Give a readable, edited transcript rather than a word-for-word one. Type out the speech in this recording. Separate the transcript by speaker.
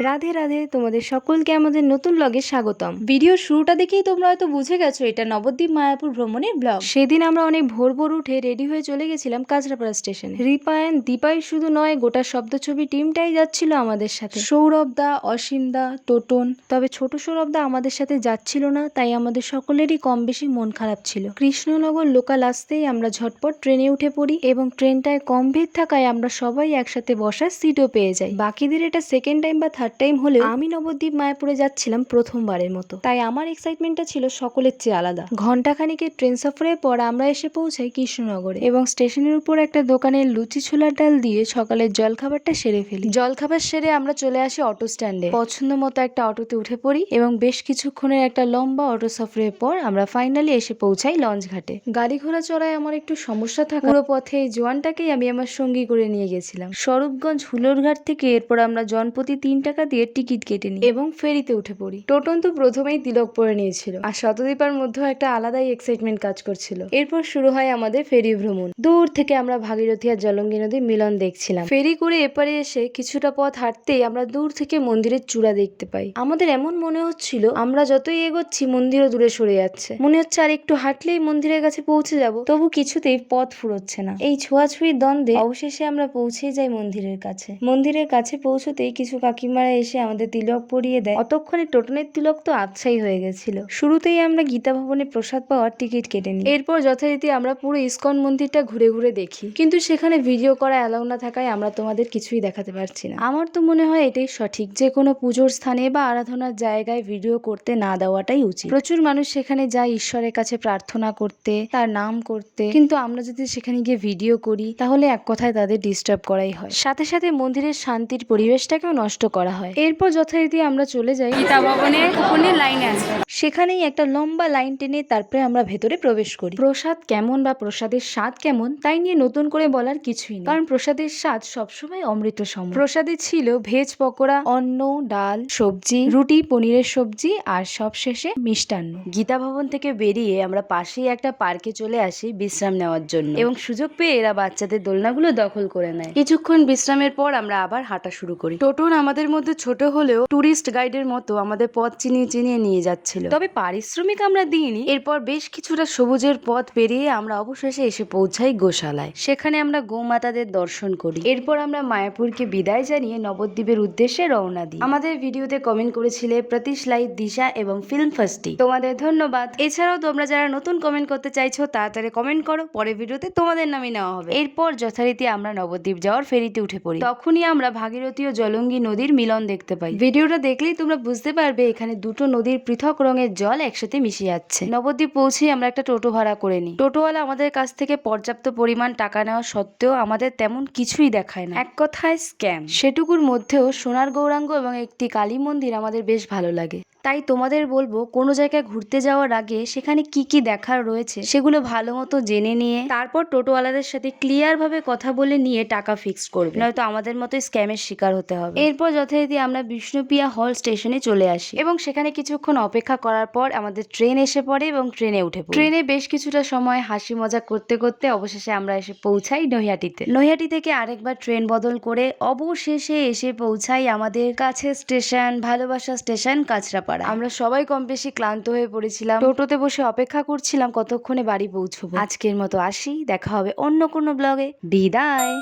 Speaker 1: রাধে রাধে, তোমাদের সকলকে আমাদের নতুন ব্লগে স্বাগতম। ভিডিওর শুরুটা দেখেই তোমরা হয়তো বুঝে গেছো এটা নবদ্বীপ মায়াপুর ভ্রমণের ব্লগ। সেদিন আমরা অনেক ভোর ভোর উঠে রেডি হয়ে চলে গেছিলাম কাঁচরাপাড়া স্টেশনে। রিপায়ন দীপাই শুধু নয়, গোটা শব্দ ছবি টিমটাই যাচ্ছিল আমাদের সাথে। সৌরভ দা, অসীম দা, টোটন। তবে ছোট সৌরভ দা আমাদের সাথে যাচ্ছিল না, তাই আমাদের সকলেরই কম বেশি মন খারাপ ছিল। কৃষ্ণনগর লোকাল আসতেই আমরা ঝটপট ট্রেনে উঠে পড়ি এবং ট্রেনটায় কম ভিড় থাকায় আমরা সবাই একসাথে বসার সিটও পেয়ে যাই। বাকিদের এটা সেকেন্ড টাইম বা থার্ড টাইম হলেও আমি নবদ্বীপ মায়াপুরে যাচ্ছিলাম প্রথমবারের মতো, তাই আমার এক্সাইটমেন্টটা ছিল সকলের চেয়ে আলাদা। ঘন্টাখানিকের ট্রেন সফরের পর আমরা এসে পৌঁছাই কৃষ্ণনগরে এবং স্টেশনের উপর একটা দোকানে লুচি ছোলার ডাল দিয়ে সকালের জলখাবারটা সেরে ফেলি। জলখাবার সেরে আমরা চলে আসি অটো স্ট্যান্ডে। পছন্দ মতো একটা অটোতে উঠে পড়ি এবং বেশ কিছুক্ষণের একটা লম্বা অটো সফরের পর আমরা ফাইনালি এসে পৌঁছাই লঞ্চ ঘাটে। গাড়ি ঘোড়া চড়ায় আমার একটু সমস্যা থাকা পুরো পথে এই জোয়ানটাকেই আমি আমার সঙ্গী করে নিয়ে গেছিলাম। স্বরূপগঞ্জ হুলোরঘাট থেকে এরপর আমরা জনপ্রতি 3 টাকা দিয়ে টিকিট কেটে নিই এবং ফেরিতে উঠে পড়ি। টোটন তো প্রথমেই তিলক পরে নিয়েছিল আর শতদীপার মধ্যেও একটা আলাদাই এক্সাইটমেন্ট কাজ করছিল। এরপর শুরু হয় আমাদের ফেরি ভ্রমণ। দূর থেকে আমরা ভাগীরথী আর জলঙ্গি নদীর মিলন দেখছিলাম। ফেরি করে এপারে এসে কিছুটা পথ হাঁটতেই আমরা দূর থেকে মন্দিরের চূড়া দেখতে পাই। আমাদের এমন মনে হচ্ছিল আমরা যতই এগোচ্ছি মন্দিরও দূরে সরে যাচ্ছে। মনে হচ্ছে আর একটু হাঁটলেই মন্দিরের কাছে পৌঁছে যাব, তবু কিছুতেই পথ ফুরোচ্ছে না। এই ছোঁয়াছুঁয়ির দ্বন্দ্বে অবশেষে আমরা পৌঁছে যাই মন্দিরের কাছে। মন্দিরের কাছে পৌঁছতেই কিছু কাকিমারা এসে আমাদের তিলক পরিয়ে দেয়। অতক্ষণে টোটনের তিলক তো আচ্ছাই হয়ে গেছিল। শুরুতেই আমরা গীতা ভবনে প্রসাদ পাওয়ার টিকিট কেটে নিই। এরপর যথারীতি আমরা পুরো ইসকন মন্দিরটা ঘুরে ঘুরে দেখি, কিন্তু সেখানে ভিডিও করা অ্যালাউ না থাকায় আমরা তোমাদের কিছুই দেখাতে পারছি না। আমার তো মনে হয় এটাই সঠিক, যে কোনো পুজোর স্থানে বা আরাধনার জায়গায় ভিডিও করতে না দেওয়াটাই উচিত। প্রচুর মানুষ সেখানে যায় ঈশ্বরের কাছে প্রার্থনা করতে, তার নাম করতে, কিন্তু আমরা যদি সেখানে গিয়ে ভিডিও করি তাহলে এক কথায় তাদের ডিস্টার্ব করাই হয়, সাথে সাথে মন্দিরের শান্তির পরিবেশটাকেও নষ্ট করা হয়। এরপর যথারীতি আমরা চলে যাই গীতা ভবনের ওখানে লাইনে আছে, সেখানেই একটা লম্বা লাইন টেনে তারপরে আমরা ভেতরে প্রবেশ করি। প্রসাদ কেমন বা প্রসাদের স্বাদ কেমন তাই নিয়ে নতুন করে বলার কিছুই নেই, কারণ প্রসাদের স্বাদ সবসময় অমৃত সম। প্রসাদে ছিল ভেজ পকোড়া, অন্ন, ডাল, সবজি, রুটি, পনিরের সবজি আর সবশেষে মিষ্টান্ন। গীতা ভবন থেকে বেরিয়ে আমরা পাশেই একটা পার্কে চলে আসি বিশ্রাম নেওয়ার জন্য এবং সুযোগ পেয়ে এরা বাচ্চাদের দোলনাগুলো দখল করে নেয়। কিছুক্ষণ বিশ্রামের পর আমরা আবার হাঁটা শুরু করি। টোটন আমাদের মধ্যে ছোট হলেও টুরিস্ট গাইডের মতো আমাদের পথ চিনিয়ে চিনিয়ে নিয়ে যাচ্ছিল, তবে পারিশ্রমিক আমরা দিইনি। এরপর বেশ কিছুটা সবুজের পথ পেরিয়ে আমরা অবশেষে এসে পৌঁছাই গোশালায়। সেখানে আমরা গোমাতাদের দর্শন করি। এরপর আমরা মায়াপুরকে বিদায় জানিয়ে নবদ্বীপের উদ্দেশ্যে রওনা দিই। আমাদের ভিডিওতে কমেন্ট করেছিলে প্রতীশ লাইভ, দিশা এবং ফিল্ম ফার্স্টি, তোমাদের ধন্যবাদ। এছাড়াও তোমরা যারা নতুন কমেন্ট করতে চাইছো তাড়াতাড়ি কমেন্ট করো, পরের ভিডিওতে তোমাদের নামই নেওয়া হবে। এরপর যথারীতি আমরা নবদ্বীপ যাওয়ার ফেরিতে উঠে পড়ি। তখনই আমরা ভাগীরথী ও জলঙ্গি নদীর মিলন দেখতে পাই। ভিডিওটা দেখলেই তোমরা বুঝতে পারবে এখানে দুটো নদীর পৃথক রঙের জল একসাথে মিশে যাচ্ছে। নবদ্বীপ পৌঁছে আমরা একটা টোটো ভাড়া করে নিই। টোটোওয়ালা আমাদের কাছ থেকে পর্যাপ্ত পরিমাণ টাকা নেওয়া সত্ত্বেও আমাদের তেমন কিছুই দেখায় না, এক কথায় স্ক্যাম। সেটুকুর মধ্যেও সোনার গৌরাঙ্গ এবং একটি কালী মন্দির আমাদের বেশ ভালো লাগে। তাই তোমাদের বলবো কোনো জায়গায় ঘুরতে যাওয়ার আগে সেখানে কি কি দেখার রয়েছে সেগুলো ভালো মতো জেনে নিয়ে তারপর টোটোওয়ালাদের সাথে ক্লিয়ার ভাবে কথা বলে নিয়ে টাকা ফিক্স করবে, নয়তো আমাদের মতোই স্ক্যামের শিকার হতে হবে। এরপর যথারীতি আমরা বিষ্ণুপ্রিয়া হল স্টেশনে চলে আসি এবং সেখানে কিছুক্ষণ অপেক্ষা করার পর আমাদের ট্রেন এসে পড়ে এবং ট্রেনে উঠে পড়ি। ট্রেনে বেশ কিছুটা সময় হাসি মজা করতে করতে অবশেষে আমরা এসে পৌঁছাই নৈহাটিতে। নৈহাটি থেকে আরেকবার ট্রেন বদল করে অবশেষে এসে পৌঁছাই আমাদের কাছে স্টেশন ভালোবাসা স্টেশন কাঁচরাপাড়া। আমরা সবাই কম বেশি ক্লান্ত হয়ে পড়েছিলাম। টোটোতে বসে অপেক্ষা করছিলাম কতক্ষণে বাড়ি পৌঁছবো। আজকের মতো আসি, দেখা হবে অন্য কোনো ব্লগে। বিদায়।